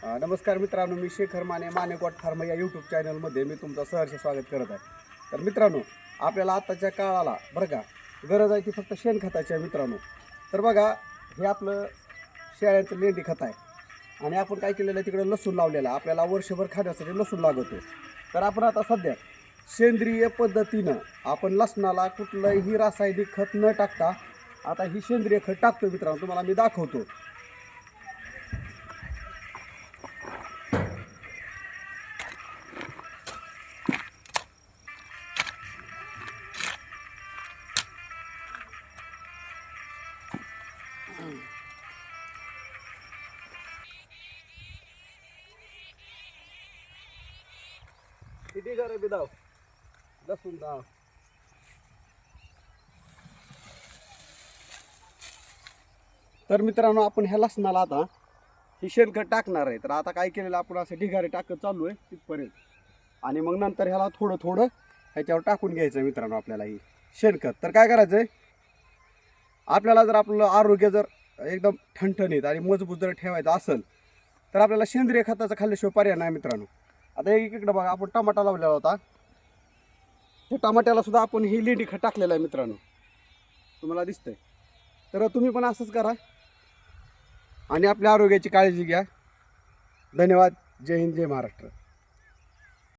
नमस्कार मित्रांनो, मी शेखर माने मानेकोट फार्म या यूट्यूब चॅनलमध्ये मी तुमचं सहर्ष स्वागत करत आहे. तर मित्रांनो, आपल्याला आताच्या काळाला बरं का गरज आहे ती फक्त शेणखताची आहे मित्रांनो. तर बघा, हे आपलं शेळ्यांचं लेंडी खत आहे आणि आपण काय केलेलं आहे, तिकडे लसूण लावलेला. आपल्याला वर्षभर खाण्यासाठी लसूण लागतो. तर आपण आता सध्या सेंद्रिय पद्धतीनं आपण लसणाला कुठलंही रासायनिक खत न टाकता आता ही सेंद्रिय खत टाकतो मित्रांनो. तुम्हाला मी दाखवतो. किती घर बी दाव लसूण दाव. तर मित्रांनो, आपण ह्या लसणाला आता ही शेणखत टाकणार आहे. तर आता काय केलेलं, आपण असं ढिगारे टाकत चालू आहे तिथपर्यंत आणि मग नंतर ह्याला थोडं थोडं ह्याच्यावर टाकून घ्यायचं मित्रांनो आपल्याला ही शेणखत. तर काय करायचं आहे, आपल्याला जर आपलं आरोग्य जर एकदम ठणठणीत आणि मजबूत जर ठेवायचं असेल तर आपल्याला सेंद्रिय खताचं खाल्ल्याशिवाय पर्याय नाही मित्रांनो. आता इकडं बघा, आपण टमाटा लावलेला होता. त्या टमाट्याला सुद्धा आपण ही लेंडी खत टाकलेलं आहे मित्रांनो, तुम्हाला दिसतंय. तर तुम्ही पण असंच करा आणि आपल्या आरोग्याची काळजी घ्या. धन्यवाद. जय हिंद, जय महाराष्ट्र.